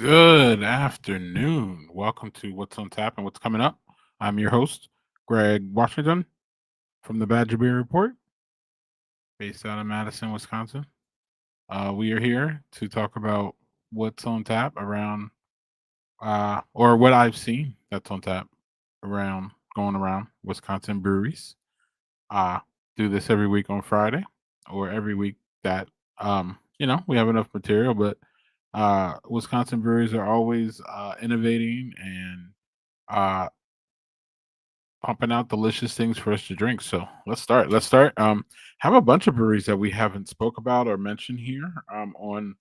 Good afternoon. Welcome to What's on Tap and What's Coming Up. I'm your host, Greg Washington from the Badger Beer Report, based out of Madison, Wisconsin. We are here to talk about what's on tap around, or what I've seen that's on tap around, going around Wisconsin breweries. Uh, do this every week on Friday, or every week that we have enough material. But Wisconsin breweries are always innovating and uh, pumping out delicious things for us to drink. So let's start. Let's start. Have a bunch of breweries that we haven't spoke about or mentioned here. On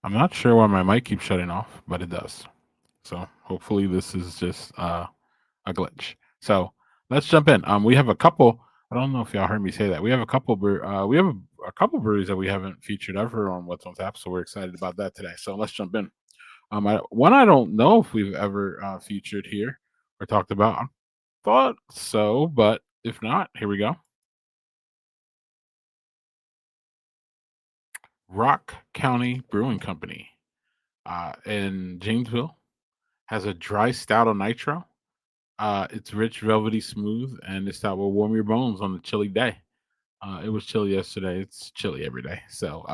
I'm not sure why my mic keeps shutting off, but it does. So hopefully this is just a glitch. So let's jump in. We have a couple. I don't know if y'all heard me say that. We have a couple. We have a couple breweries that we haven't featured ever on What's on Tap, so we're excited about that today. So let's jump in. One I don't know if we've ever featured here or talked about. I thought so, but if not, here we go. Rock County Brewing Company in Janesville has a dry stout on nitro. It's rich, velvety, smooth, and this stout will warm your bones on a chilly day. It was chilly yesterday. It's chilly every day. So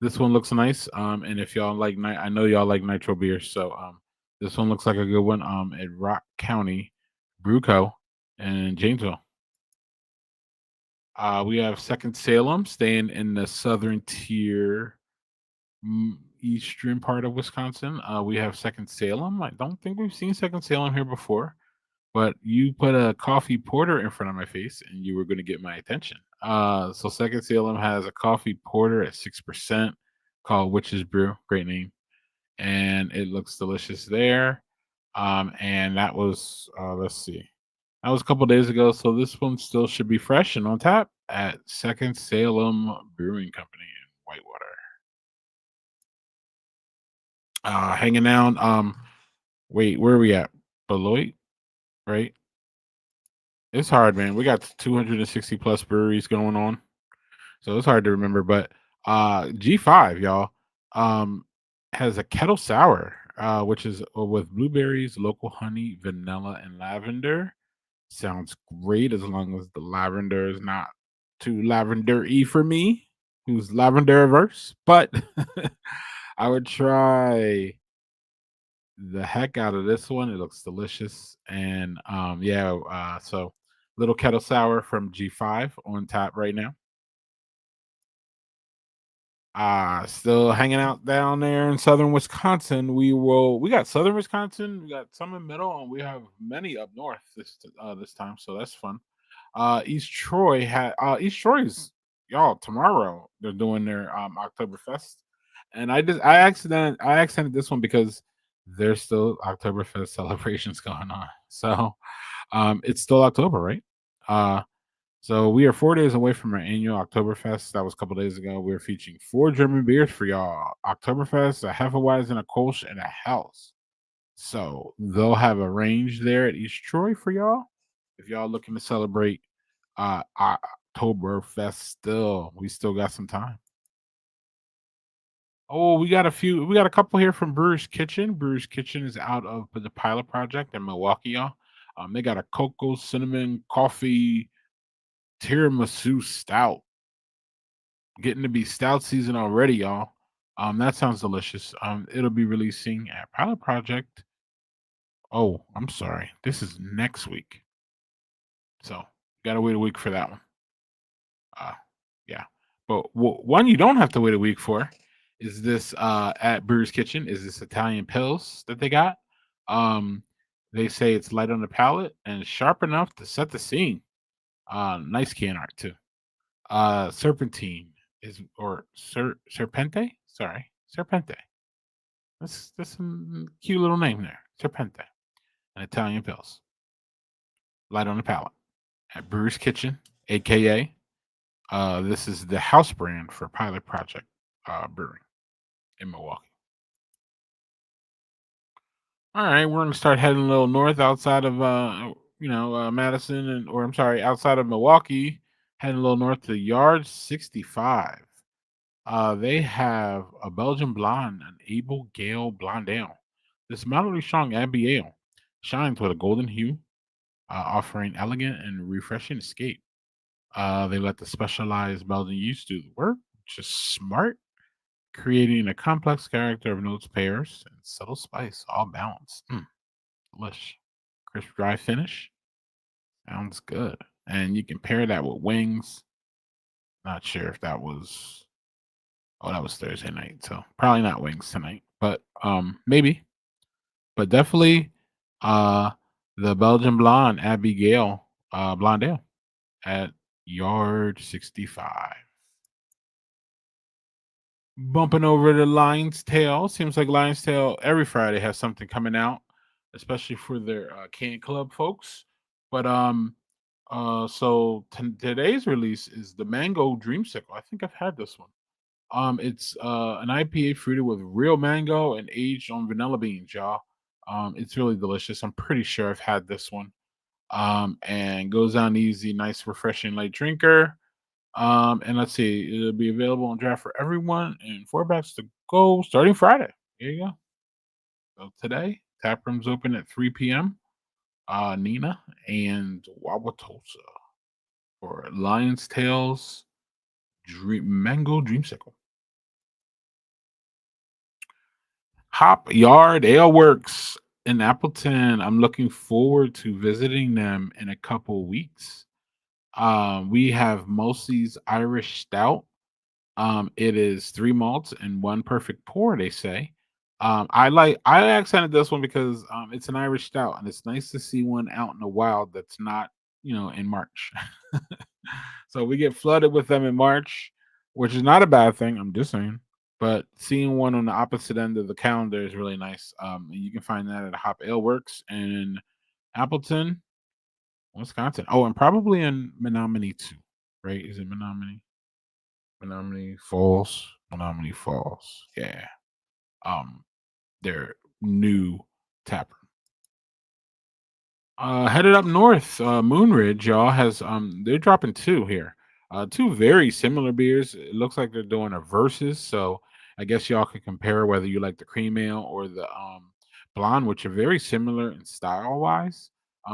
this one looks nice. And if y'all like, I know y'all like nitro beer, so this one looks like a good one. At Rock County Brew Co. in Janesville. We have Second Salem staying in the southern tier, eastern part of Wisconsin. We have Second Salem. I don't think we've seen Second Salem here before, but you put a coffee porter in front of my face and you were going to get my attention. So Second Salem has a coffee porter at 6% called Witch's Brew. Great name. And it looks delicious there. And that was, let's see, that was a couple days ago. So this one still should be fresh and on tap at Second Salem Brewing Company in Whitewater. Hanging out. Wait, where are we at? Beloit, right? It's hard, man. We got 260 plus breweries going on, so it's hard to remember. But G5, y'all, um, has a kettle sour, which is with blueberries, local honey, vanilla, and lavender. Sounds great as long as the lavender is not too lavender-y for me, who's lavender averse. But I would try the heck out of this one. It looks delicious. And so little kettle sour from G5 on tap right now. Still hanging out down there in southern Wisconsin. We got southern Wisconsin, we got some in middle, and we have many up north this time, so that's fun. East Troy's y'all tomorrow they're doing their Oktoberfest. And I accented this one because there's still Oktoberfest celebrations going on. So it's still October, right? Uh so we are 4 days away from our annual Oktoberfest. That was a couple days ago. We're featuring four German beers for y'all: Oktoberfest, a Hefeweizen, a Kolsch, and a Helles. So they'll have a range there at East Troy for y'all. If y'all looking to celebrate Oktoberfest, we still got some time. Oh, we got a few. We got a couple here from Brewer's Kitchen. Brewer's Kitchen is out of the pilot project in Milwaukee, y'all. They got a cocoa, cinnamon, coffee, tiramisu stout. Getting to be stout season already, y'all. That sounds delicious. It'll be releasing at Pilot Project. Oh, I'm sorry. This is next week. So gotta wait a week for that one. Uh, yeah. But one you don't have to wait a week for is this at Brewer's Kitchen is this Italian pills that they got. Um, they say it's light on the palate and sharp enough to set the scene. Nice can art too. Serpentine is or Serpente. Sorry, Serpente. That's some cute little name there. Serpente, an Italian pills. Light on the palate at Brewer's Kitchen, aka this is the house brand for Pilot Project Brewing in Milwaukee. All right, we're gonna start heading a little north outside of Madison or I'm sorry, outside of Milwaukee, heading a little north to Yard 65. They have a Belgian blonde, an Abel Gale Blondale. This moderately strong Abigail shines with a golden hue, offering elegant and refreshing escape. They let the specialized Belgian yeast do the work, which is smart, creating a complex character of notes, pears, and subtle spice, all balanced. Delish. Crisp, dry finish. Sounds good. And you can pair that with wings. Not sure if that was. Oh, that was Thursday night, so probably not wings tonight, but maybe. But definitely, uh, the Belgian blonde Abigail Blondale at Yard 65. Bumping over to Lion's Tail. Seems like Lion's Tail every Friday has something coming out, especially for their can club folks. But today's release is the Mango Dreamsicle. I think I've had this one. It's an IPA fruited with real mango and aged on vanilla beans, y'all. It's really delicious. I'm pretty sure I've had this one. And goes down easy, nice, refreshing light drinker. And let's see, it'll be available on draft for everyone and four backs to go starting Friday. Here you go. So today, tap room's open at 3 p.m. Nina and Wauwatosa for Lion's Tails Mango Dreamsicle. Hop Yard Ale Works in Appleton. I'm looking forward to visiting them in a couple weeks. We have Mosey's Irish Stout. It is 3 malts and 1 perfect pour, they say. I accented this one because it's an Irish stout, and it's nice to see one out in the wild that's not, in March. So we get flooded with them in March, which is not a bad thing. I'm just saying. But seeing one on the opposite end of the calendar is really nice. And you can find that at Hop Ale Works in Appleton, Wisconsin. Oh, and probably in Menominee too, right? Is it Menominee? Menominee Falls. Menominee Falls. Yeah. Um, their new tap room. Headed up north, Moonridge, y'all has they're dropping two here. Two very similar beers. It looks like they're doing a versus, so I guess y'all can compare whether you like the cream ale or the blonde, which are very similar in style wise.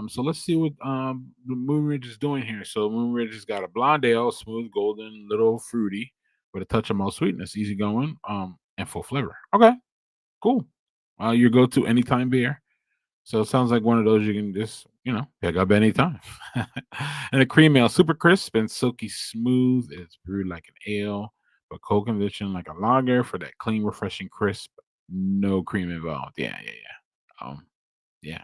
So let's see what the Moonridge is doing here. So Moonridge has got a blonde ale, smooth, golden, little fruity, with a touch of malt sweetness, easy going, and full flavor. Okay, cool. Your go-to anytime beer. So it sounds like one of those you can just, pick up anytime. And a cream ale, super crisp and silky smooth. It's brewed like an ale, but cold conditioned like a lager for that clean, refreshing crisp. No cream involved. Yeah, yeah, yeah. Yeah.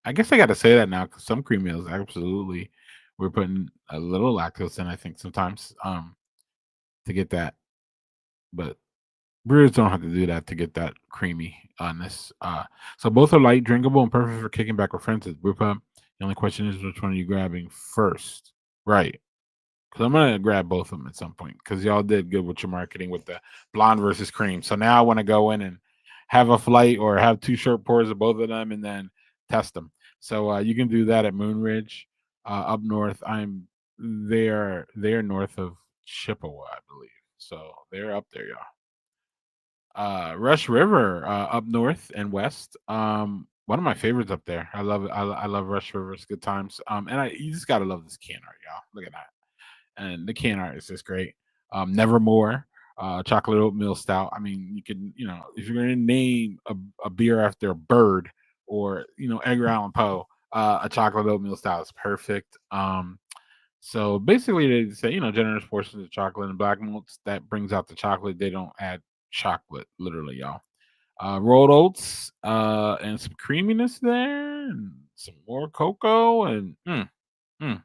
I guess I got to say that now because some cream ales absolutely we're putting a little lactose in. I think sometimes to get that, but brewers don't have to do that to get that creamy on this. So both are light, drinkable, and perfect for kicking back with friends at brew pub. The only question is which one are you grabbing first? Right. Because I'm gonna grab both of them at some point because y'all did good with your marketing with the blonde versus cream. So now I want to go in and have a flight or have two short pours of both of them and then test them. So you can do that at Moonridge up north. They're north of Chippewa, I believe. So they're up there, y'all. Rush River, up north and west. One of my favorites up there. I love it. I love Rush River. It's good times. And you just gotta love this can art, y'all. Look at that. And the can art is just great. Nevermore, chocolate oatmeal stout. I mean, you can, if you're gonna name a beer after a bird or Edgar Allan Poe, a chocolate oatmeal stout is perfect. So basically, they say generous portions of chocolate and black malts that brings out the chocolate. They don't add chocolate, literally, y'all. Rolled oats, and some creaminess there, and some more cocoa, and mm, mm.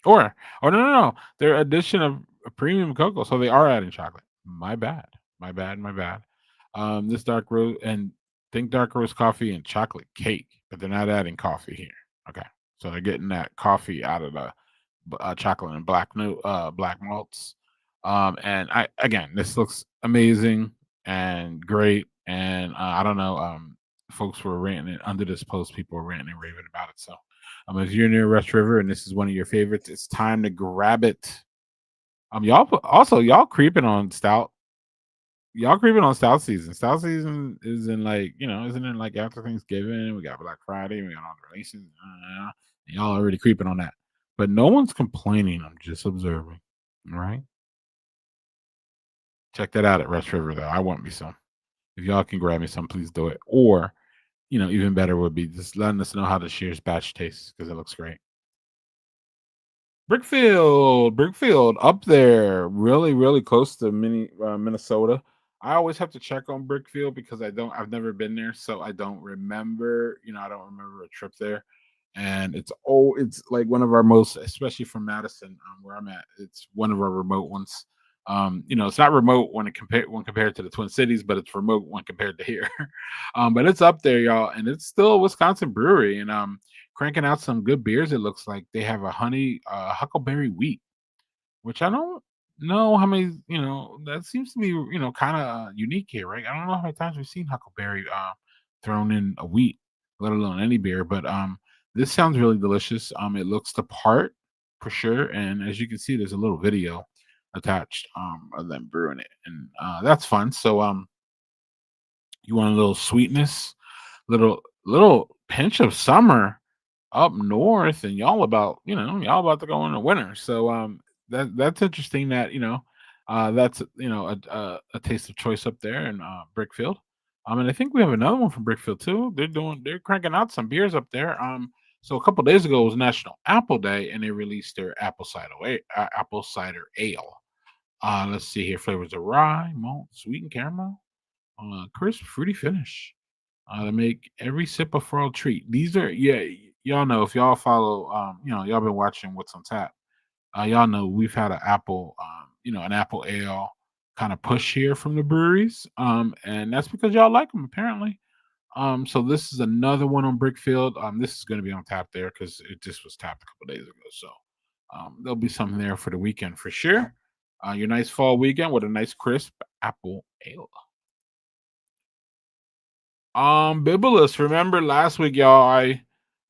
Or no, their addition of a premium cocoa, so they are adding chocolate. My bad, my bad, my bad. This dark roast and think dark roast coffee and chocolate cake, but they're not adding coffee here. Okay, so they're getting that coffee out of the chocolate and black malts. And I again, this looks amazing and great. And I don't know, folks were ranting under this post. People were ranting and raving about it. So, if you're near Rush River and this is one of your favorites, it's time to grab it. Y'all creeping on stout. Y'all creeping on stout season. Stout season is in like, isn't it like after Thanksgiving? We got Black Friday, we got all the releases. And y'all already creeping on that. But no one's complaining. I'm just observing. All right. Check that out at Rush River though. I want me some. If y'all can grab me some, please do it. Or, even better would be just letting us know how the Shears batch tastes because it looks great. Brickfield, up there, really, really close to Minnesota. I always have to check on Brickfield because I've never been there, so I don't remember. I don't remember a trip there. And it's like one of our most, especially from Madison, where I'm at. It's one of our remote ones. It's not remote when compared to the Twin Cities, but it's remote when compared to here. But it's up there, y'all, and it's still a Wisconsin brewery, and cranking out some good beers. It looks like they have a huckleberry wheat, which I don't know how many. That seems to be kind of unique here, right? I don't know how many times we've seen huckleberry thrown in a wheat, let alone any beer. But this sounds really delicious. It looks the part for sure, and as you can see, there's a little video attached of them brewing it, and that's fun. So you want a little sweetness, little pinch of summer up north, and y'all about to go into winter. So that's interesting that that's a taste of choice up there in Brickfield. And I think we have another one from Brickfield too. They're cranking out some beers up there. So a couple days ago was National Apple Day, and they released their apple cider ale. Let's see here, flavors of rye, malt, sweet and caramel, crisp, fruity finish to make every sip a floral treat. These are, yeah, y'all know if y'all follow, y'all been watching What's on Tap. Y'all know we've had an apple ale kind of push here from the breweries, and that's because y'all like them apparently. So this is another one on Brickfield. This is going to be on tap there because it just was tapped a couple days ago. So there'll be something there for the weekend for sure. Your nice fall weekend with a nice crisp apple ale. Bibulus. Remember last week, y'all?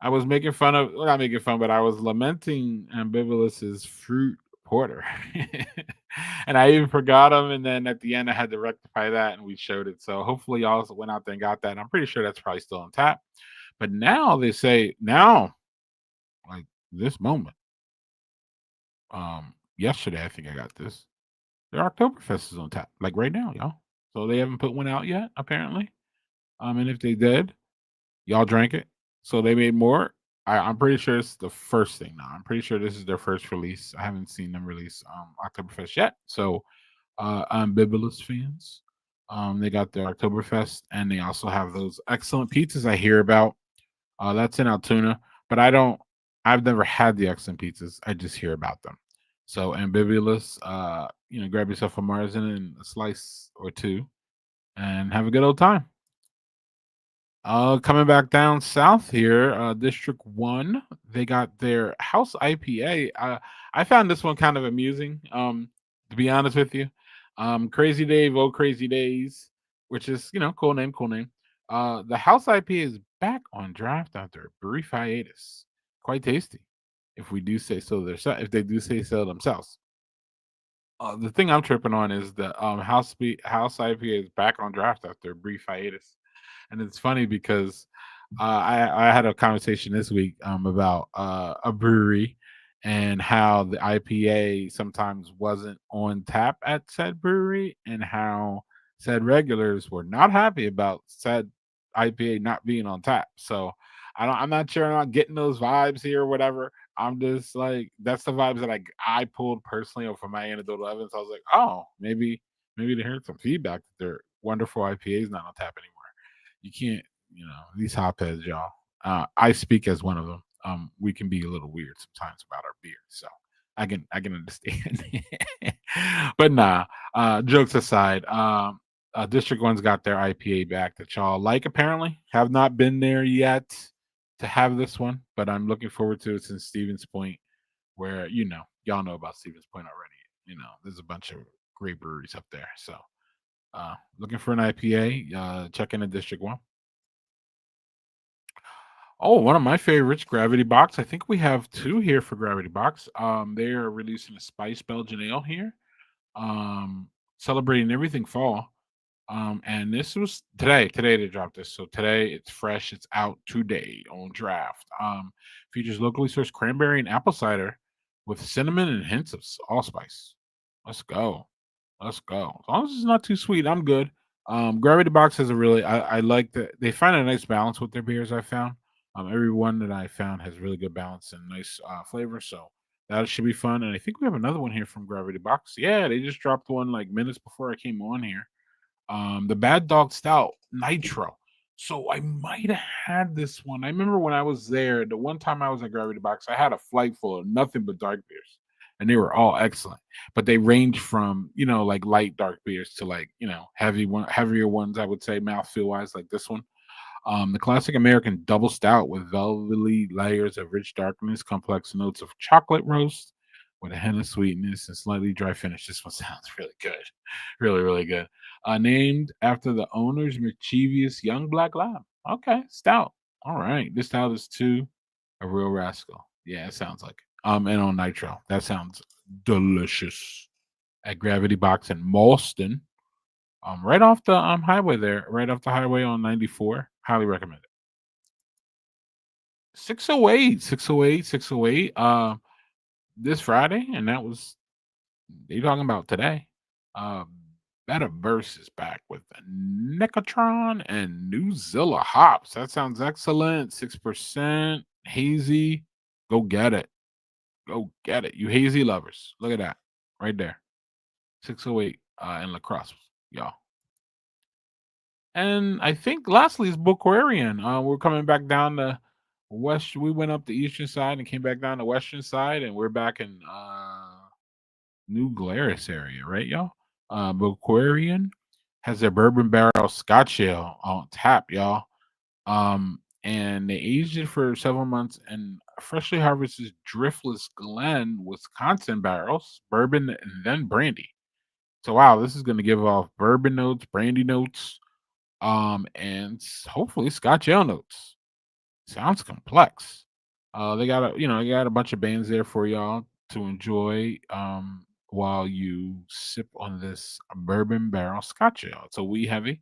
I was making fun of, well, not making fun, but I was lamenting Ambivalus's fruit porter, and I even forgot him. And then at the end, I had to rectify that, and we showed it. So hopefully, y'all also went out there and got that. And I'm pretty sure that's probably still on tap. But now they say now, like this moment, yesterday I think I got this. Their Oktoberfest is on tap, like right now, y'all. So they haven't put one out yet, apparently. And if they did, y'all drank it, so they made more. I'm pretty sure it's the first thing now. I'm pretty sure this is their first release. I haven't seen them release Oktoberfest yet. So I'm Bibulus fans. They got their Oktoberfest, and they also have those excellent pizzas I hear about. That's in Altoona, but I've never had the excellent pizzas. I just hear about them. So Ambibulous, grab yourself a Marzen and a slice or two, and have a good old time. Coming back down south here, District 1, they got their house IPA. I found this one kind of amusing, to be honest with you. Crazy Dave, oh Crazy Days, which is, cool name, cool name. The house IPA is back on draft after a brief hiatus. Quite tasty, if we do say so. If they do say so themselves. The thing I'm tripping on is the house IPA is back on draft after a brief hiatus. And it's funny because I had a conversation this week about a brewery and how the IPA sometimes wasn't on tap at said brewery, and how said regulars were not happy about said IPA not being on tap. So I'm not sure I'm not getting those vibes here or whatever. I'm just like, that's the vibes that I pulled personally over my anecdotal evidence. I was like, oh, maybe they heard some feedback that their wonderful IPA is not on tap anymore. You can't, these hopheads, y'all. I speak as one of them. We can be a little weird sometimes about our beer, so I can understand. But nah, jokes aside, District One's got their IPA back that y'all like. Apparently, have not been there yet to have this one, but I'm looking forward to it since Stevens Point, where y'all know about Stevens Point already. There's a bunch of great breweries up there, so Looking for an IPA, check in at District 1. Oh, one of my favorites, Gravity Box. I think we have 2 here for Gravity Box. They are releasing a Spice Belgian Ale here, um, celebrating everything fall. And this was today. Today they dropped this. So today it's fresh. It's out today on draft. Features locally sourced cranberry and apple cider with cinnamon and hints of allspice. Let's go. Let's go. As long as it's not too sweet, I'm good. Gravity Box has a really I like that they find a nice balance with their beers. I found every one that I found has really good balance and nice flavor. So that should be fun. And I think we have another one here from Gravity Box. Yeah, they just dropped one like minutes before I came on here, the Bad Dog Stout Nitro. So I might have had this one. I remember when I was there, the one time I was at Gravity Box, I had a flight full of nothing but dark beers, and they were all excellent. But they range from like light dark beers to like heavier ones. I would say mouthfeel wise, like this one. The classic American double stout with velvety layers of rich darkness, complex notes of chocolate roast with a hint of sweetness and slightly dry finish. This one sounds really good. Really, really good. Named after the owner's mischievous young black lab. Okay, stout. All right. This stout is too a real rascal. Yeah, it sounds like it. And on nitro. That sounds delicious. At Gravity Box in Malston, right off the highway there, right off the highway on 94. Highly recommend it. 608, 608, 608. This Friday, and that was they talking about today. Um, Metaverse is back with the Necatron and New Zilla hops. That sounds excellent. 6% hazy. Go get it. Go get it. You hazy lovers. Look at that. Right there. 608 in lacrosse, y'all. And I think lastly is Boquarian. We're coming back down the west. We went up the eastern side and came back down the western side, and we're back in New Glarus area, right, y'all? Boquarian has their bourbon barrel Scotch ale on tap, y'all. And they aged it for several months and freshly harvested Driftless Glen, Wisconsin barrels, bourbon, and then brandy. So wow, this is going to give off bourbon notes, brandy notes, and hopefully Scotch ale notes. Sounds complex. They got they got a bunch of bands there for y'all to enjoy while you sip on this bourbon barrel Scotch ale. It's a wee heavy.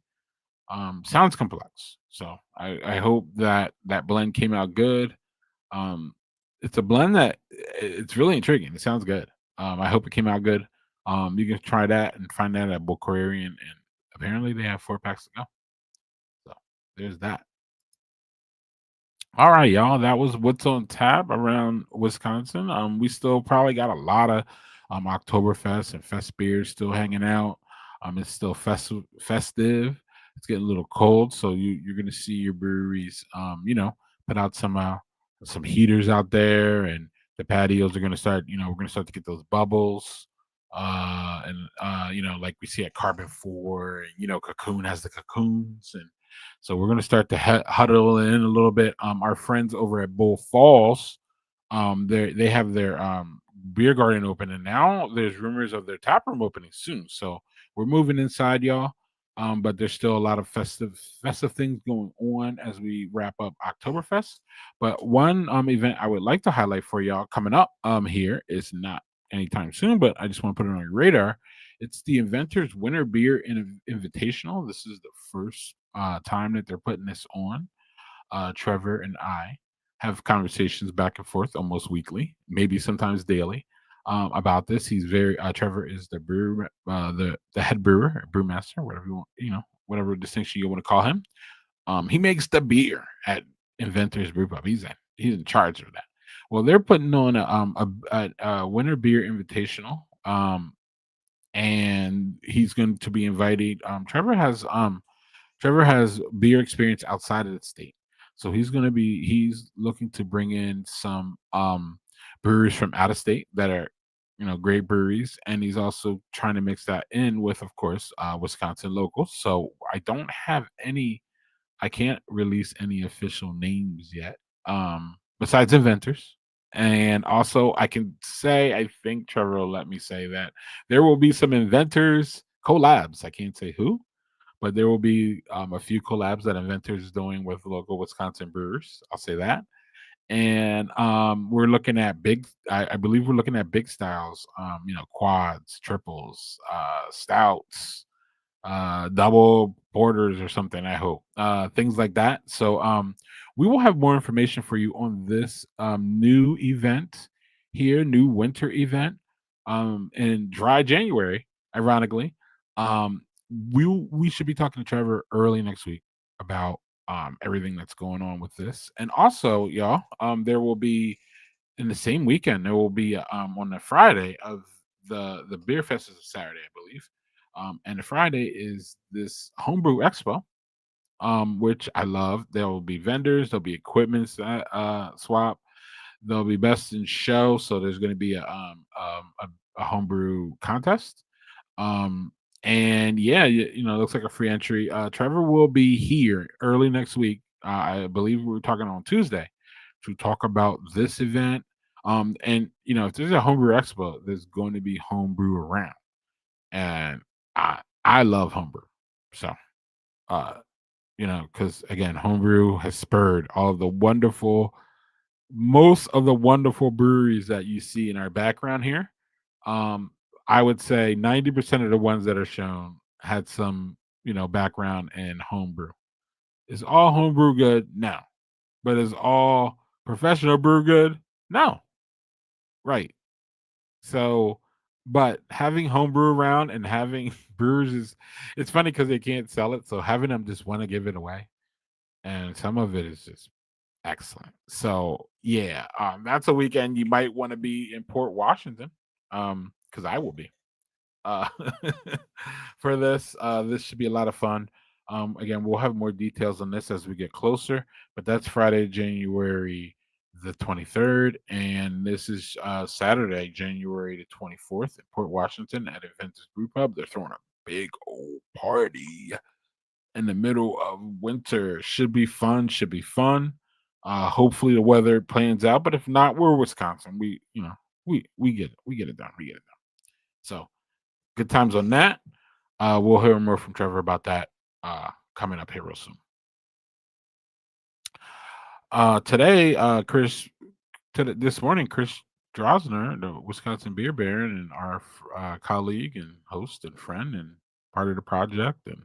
Sounds complex. So I hope that that blend came out good. Um, it's a blend that it's really intriguing. It sounds good. I hope it came out good. You can try that and find that at Boquarian, and apparently they have 4 packs to go. So there's that. All right, y'all. That was what's on tap around Wisconsin. We still probably got a lot of Oktoberfest and Fest beers still hanging out. It's still festive. It's getting a little cold, so you're gonna see your breweries, put out some heaters out there, and the patios are gonna start. We're gonna start to get those bubbles, and like we see at Carbon Four, and Cocoon has the cocoons, and so we're going to start to huddle in a little bit. Our friends over at Bull Falls, they have their beer garden open, and now there's rumors of their tap room opening soon. So we're moving inside, y'all. But there's still a lot of festive things going on as we wrap up Oktoberfest. But one event I would like to highlight for y'all coming up here is not anytime soon, but I just want to put it on your radar. It's the Inventors Winter Beer Invitational. This is the first time that they're putting this on. Trevor and I have conversations back and forth almost weekly, maybe sometimes daily, about this. He's very Trevor is the brewer, the head brewer, brewmaster, whatever you want, whatever distinction you want to call him. He makes the beer at Inventors Brew Pub. He's in charge of that. Well, they're putting on a winter beer invitational. And he's going to be inviting. Trevor has beer experience outside of the state, so he's looking to bring in some breweries from out of state that are great breweries, and he's also trying to mix that in with, of course, Wisconsin locals. So I can't release any official names yet, besides Inventors. And also, I can say, I think Trevor will let me say that there will be some inventors collabs. I can't say who, but there will be a few collabs that Inventors is doing with local Wisconsin brewers. I'll say that. And we're looking at I believe we're looking at big styles, quads, triples, stouts, double borders or something. I hope things like that. So we will have more information for you on this new event here, new winter event in dry January. Ironically, um, we should be talking to Trevor early next week about everything that's going on with this, and also, y'all, there will be in the same weekend, there will be on the Friday of the beer fest is a Saturday, I believe. And the Friday is this homebrew expo, which I love. There will be vendors, there'll be equipment swap, there'll be best in show. So there's going to be a homebrew contest. Um, and yeah, it looks like a free entry. Trevor will be here early next week. I believe we're talking on Tuesday to talk about this event. And if there's a homebrew expo, there's going to be homebrew around, and I love homebrew. So, uh, because again, homebrew has spurred most of the wonderful breweries that you see in our background here. Um, I would say 90% of the ones that are shown had some, background in homebrew. Is all homebrew good? No. But is all professional brew good? No. Right. So, but having homebrew around and having brewers it's funny because they can't sell it. So having them just want to give it away. And some of it is just excellent. So yeah, that's a weekend you might want to be in Port Washington. Because I will be uh for this. This should be a lot of fun. Again, we'll have more details on this as we get closer, but that's Friday, January the 23rd, and this is Saturday, January the 24th in Port Washington at Adventist Brew Pub. They're throwing a big old party in the middle of winter. Should be fun. Should be fun. Hopefully the weather plans out, but if not, we're Wisconsin. We get it. We get it done. We get it done. So good times on that. We'll hear more from Trevor about that coming up here real soon. Today, this morning, Chris Drosner, the Wisconsin Beer Baron, and our colleague and host and friend and part of the project and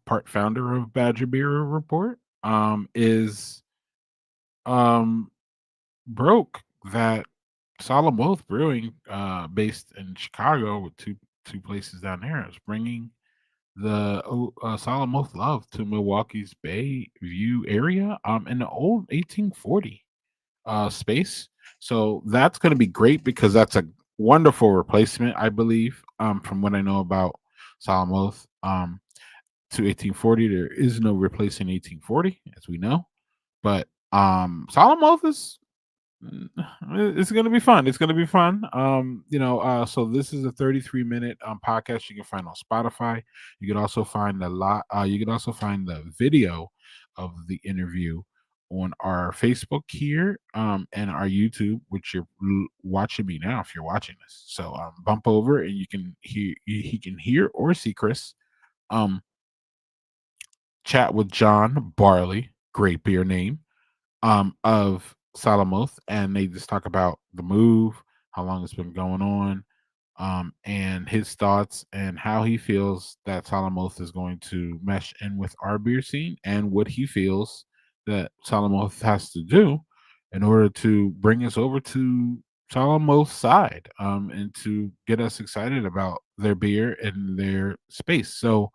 part founder of Badger Beer Report, is um, broke that Solemn Oath Brewing, based in Chicago with two places down there, is bringing the Solemn Oath Love to Milwaukee's Bay View area, in the old 1840 space. So that's going to be great because that's a wonderful replacement, I believe, from what I know about Solemn Oath, to 1840. There is no replacing 1840, as we know, but Solemn Oath is it's gonna be fun. It's gonna be fun. So this is a 33-minute podcast you can find on Spotify. You can also find you can also find the video of the interview on our Facebook here, and our YouTube, which you're watching me now if you're watching this. So bump over and you can hear he can hear or see Chris um chat with John Barley, great beer name, of Solemn Oath, and they just talk about the move, how long it's been going on, and his thoughts and how he feels that Solemn Oath is going to mesh in with our beer scene, and what he feels that Solemn Oath has to do in order to bring us over to Solemn Oath's side, and to get us excited about their beer and their space. So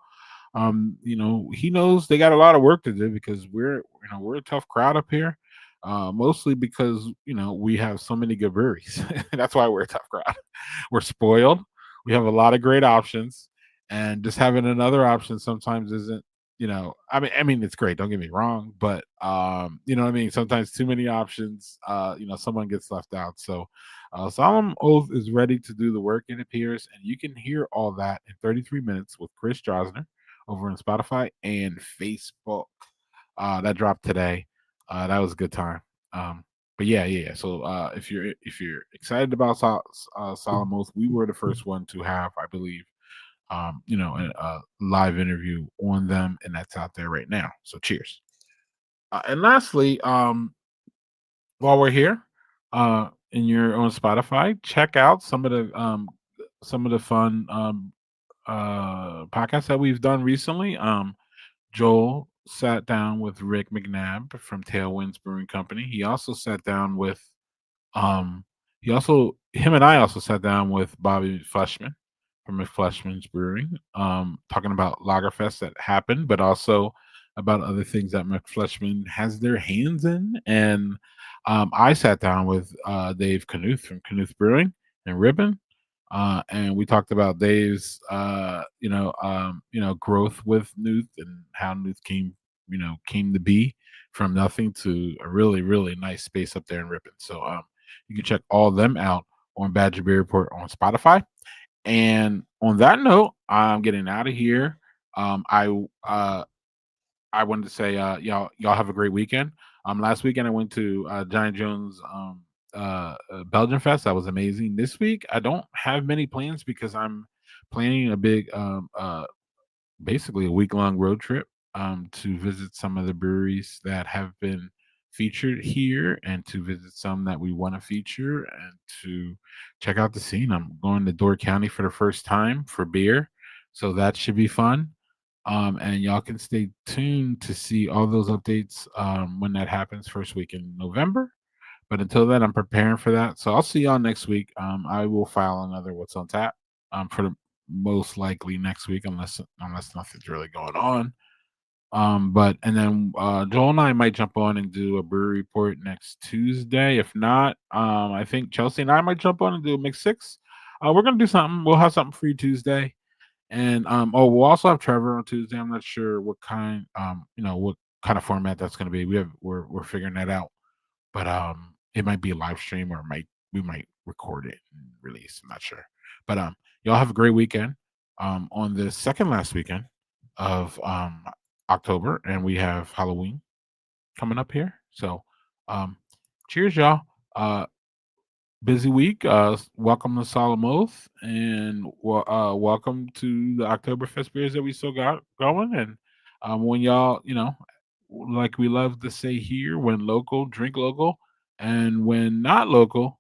he knows they got a lot of work to do because we're a tough crowd up here. Mostly because we have so many good breweries. That's why we're a tough crowd. We're spoiled. We have a lot of great options, and just having another option sometimes isn't. I mean, it's great. Don't get me wrong, but you know what I mean. Sometimes too many options. Someone gets left out. So, Solemn Oath is ready to do the work. It appears, and you can hear all that in 33 minutes with Chris Drosner over on Spotify and Facebook. That dropped today. That was a good time. But yeah. So if you're excited about Solemn Oath, we were the first one to have, I believe, a live interview on them, and that's out there right now. So cheers. And lastly, while we're here, and you're on Spotify, check out some of the fun podcasts that we've done recently. Joel sat down with Rick McNabb from Tailwinds Brewing Company. He also sat down with um he also him and I also sat down with Bobby Fleshman from McFleshman's Brewing, talking about Lagerfest that happened, but also about other things that McFleshman has their hands in. And I sat down with Dave Knuth from Knuth Brewing and Ribbon, and we talked about Dave's growth with Knuth and how Knuth came to be from nothing to a really really nice space up there in Ripon. So you can check all of them out on Badger Beer Report on Spotify. And on that note, I'm getting out of here. Um, I uh, I wanted to say, y'all have a great weekend. Last weekend I went to Giant Jones Belgian Fest. That was amazing. This week I don't have many plans because I'm planning a big basically a week long road trip to visit some of the breweries that have been featured here and to visit some that we want to feature and to check out the scene. I'm going to Door County for the first time for beer, so that should be fun. And y'all can stay tuned to see all those updates when that happens first week in November. But until then, I'm preparing for that. So I'll see y'all next week. I will file another What's on Tap for the most likely next week, unless nothing's really going on. But and then Joel and I might jump on and do a brewery report next Tuesday. If not, I think Chelsea and I might jump on and do a mix six. We're gonna do something. We'll have something for you Tuesday. And we'll also have Trevor on Tuesday. I'm not sure what kind of format that's gonna be. We're figuring that out. But it might be a live stream or we might record it and release. I'm not sure. But y'all have a great weekend. On the second last weekend of October, and we have Halloween coming up here. So cheers, y'all. Busy week. Welcome to Solemn Oath, and welcome to the Oktoberfest beers that we still got going. And when y'all, like we love to say here, when local, drink local, and when not local,